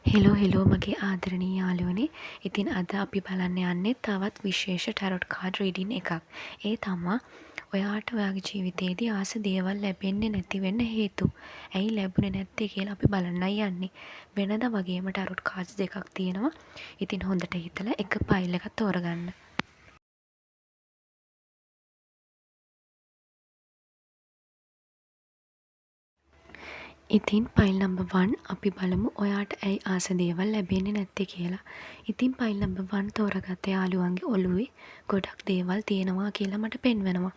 Hello මගේ ආදරණීය යාළුවනේ. ඉතින් අද අපි බලන්න යන්නේ තවත් විශේෂ ටැරොට් කාඩ් රීඩින් එකක්. ඒ තමා ඔයාට ඔයාගේ ජීවිතේදී ආස දේවල් ලැබෙන්නේ නැති වෙන්න හේතු. ඇයි ලැබුණේ නැත්තේ කියලා අපි බලන්නයි යන්නේ. වෙනදා වගේම ටැරොට් කාඩ්ස් දෙකක් තියෙනවා. ඉතින් හොඳට හිතලා එක ෆයිල් එකක් තෝරගන්න. ඉතින් පයිල් නම්බර් 1 අපි බලමු ඔයාට ඇයි ආස දේවල් ලැබෙන්නේ නැත්තේ කියලා. ඉතින් පයිල් නම්බර් 1 තෝරගත්ත යාළුවන්ගේ ඔළුවේ ගොඩක් දේවල් තියෙනවා කියලා මට පෙන්වනවා.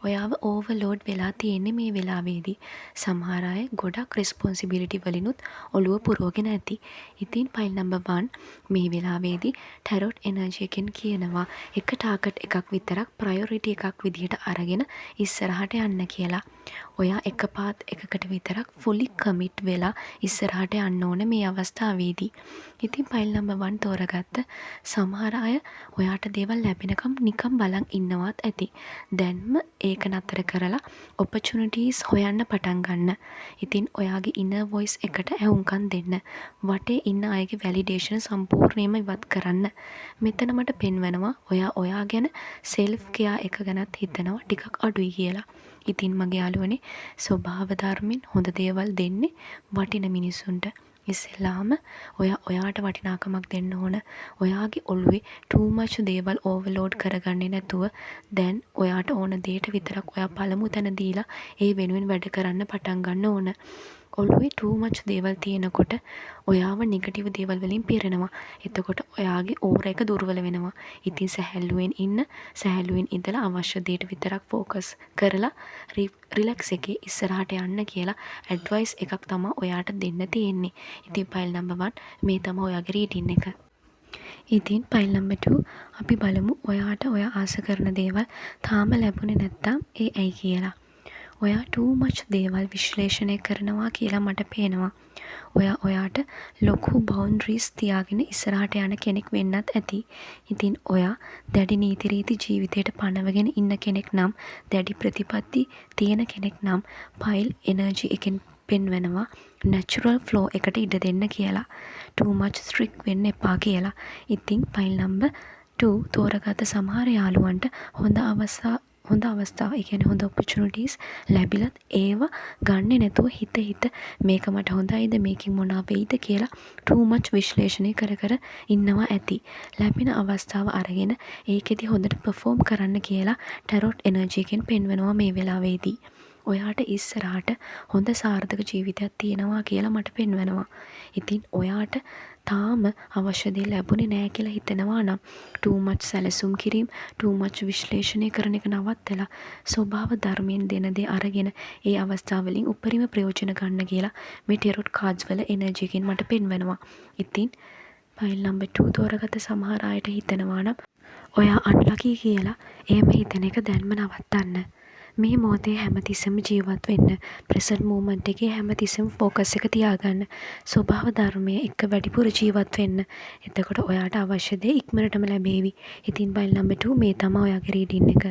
ඔයාව ඕවර්ලෝඩ් වෙලා තියෙන්නේ මේ වෙලාවේදී. සමහර අය ගොඩක් රෙස්පොන්සිබිලිටි වලිනුත් ඔළුව පුරවගෙන ඇති. ඉතින් පයිල් නම්බර් 1 මේ වෙලාවේදී ටැරොට් එනර්ජි එකෙන් කියනවා එක ටාගට් එකක් විතරක් ප්‍රයොරිටි එකක් විදිහට අරගෙන ඉස්සරහට යන්න කියලා. ඔයා එක පාත් එකකට විතරක් ෆුලි කමිට් වෙලා ඉස්සරහට යන්න ඕන මේ අවස්ථාවේදී. ඉතින් ෆයිල් නම්බර් 1 තෝරගත්ත සමහර අය ඔයාට දේවල් ලැබෙනකම් නිකම් බලන් ඉන්නවත් ඇති. දැන්ම ඒක නතර කරලා ඔපචුනිටීස් හොයන්න පටන් ගන්න. ඉතින් ඔයාගේ ඉනර් වොයිස් එකට ඇහුම්කන් දෙන්න. වටේ ඉන්න අයගේ වැලිඩේෂන් සම්පූර්ණයෙන්ම ඉවත් කරන්න. මෙතන මට පෙන්වනවා ඔයා ගැන සෙල්ෆ් කෙයා එක ගැනත් හිතනවා ටිකක් අඩුයි කියලා. ඉතින් මගේ යාළුවනේ ස්වභාව ධර්මෙන් හොඳ දේවල් දෙන්නේ වටින මිනිසුන්ට. ඉස්සෙල්ලාම ඔයාට වටිනාකමක් දෙන්න ඕන. ඔයාගේ ඔළුවේ too much දේවල් ඕවර්ලෝඩ් කරගන්නේ නැතුව දැන් ඔයාට ඕන දේට විතරක් ඔයා පළමු තැන දීලා ඒ වෙනුවෙන් වැඩ කරන්න පටන් ගන්න ඕන. ඔළුවේ too much දේවල් තියෙනකොට ඔයාව නෙගටිව් දේවල් වලින් පිරෙනවා. එතකොට ඔයාගේ ඕර එක දුර්වල වෙනවා. ඉතින් සැහැල්ලුවෙන් ඉඳලා අවශ්‍ය දේට විතරක් ફોකස් කරලා රිලැක්ස් එකේ ඉස්සරහට යන්න කියලා ඇඩ්වයිස් එකක් තමයි ඔයාට දෙන්න තියෙන්නේ. ඉතින් ෆයිල් නම්බර් 1 මේ තමයි ඔයාගේ රීඩින් එක. ඉතින් ෆයිල් නම්බර් 2 අපි බලමු ඔයාට ඔයා ආස කරන දේවල් තාම ලැබුණේ නැත්තම් ඒ ඇයි කියලා. ඔයා too much දේවල් විශ්ලේෂණය කරනවා කියලා මට පේනවා. ඔයාට ලොකු බවුන්ඩරිස් තියාගෙන ඉස්සරහට යන කෙනෙක් වෙන්නත් ඇති. ඉතින් ඔයා දැඩි නීති රීති ජීවිතයට පනවගෙන ඉන්න කෙනෙක් නම් දැඩි ප්‍රතිපත්ති තියෙන කෙනෙක් නම් පයිල් එනර්ජි එකෙන් පෙන්වනවා නැචරල් ෆ්ලෝ එකට ඉඩ දෙන්න කියලා. too much strict වෙන්න එපා කියලා. ඉතින් ෆයිල් නම්බර් 2 තෝරගත සමහර යාළුවන්ට හොඳ අවස්ථාව ඒ කියන්නේ හොඳ ඔපචුනිටීස් ලැබිලත් ඒව ගන්නෙ නැතුව හිත මේක මට හොඳයිද මේකෙන් මොනවා වෙයිද කියලා too much විශ්ලේෂණය කර ඉන්නවා ඇති. ලැබෙන අවස්ථාව අරගෙන ඒකෙදි හොඳට perform කරන්න කියලා ටැරොට් එනර්ජි එකෙන් පෙන්වනවා මේ වෙලාවේදී. ඔයාට ඉස්සරහට හොඳ සාර්ථක ජීවිතයක් තියෙනවා කියලා මට පෙන්වනවා. ඉතින් ඔයාට තාම අවශ්‍ය දේ ලැබුණේ නැහැ කියලා හිතෙනවා නම් too much සැලසුම් කිරීම too much විශ්ලේෂණය කරන එක නවත්තලා ස්වභාව ධර්මයෙන් දෙන දේ අරගෙන ඒ අවස්ථාවලින් උපරිම ප්‍රයෝජන ගන්න කියලා මේ ටෙරොට් කාඩ්ස් වල එනර්ජි එකෙන් මට පෙන්වනවා. ඉතින් ෆයිල් නම්බර් 2 තෝරගත්ත සමහර අයට හිතෙනවා නම් ඔයා අන්ලකී කියලා එහෙම හිතන එක දැන්ම නවත්තන්න. මේ මොහොතේ හැමතිස්සෙම ජීවත් වෙන්න. ප්‍රසන්ට් මූමන්ට් එකේ හැමතිස්සෙම ફોකස් එක තියාගන්න. ස්වභාව ධර්මයේ එක්ක වැඩිපුර ජීවත් වෙන්න. එතකොට ඔයාට අවශ්‍ය දේ ඉක්මනටම ලැබේවි. ඉතින් ෆයිල් නම්බර් 2 මේ තමයි ඔයාගේ රීඩින් එක.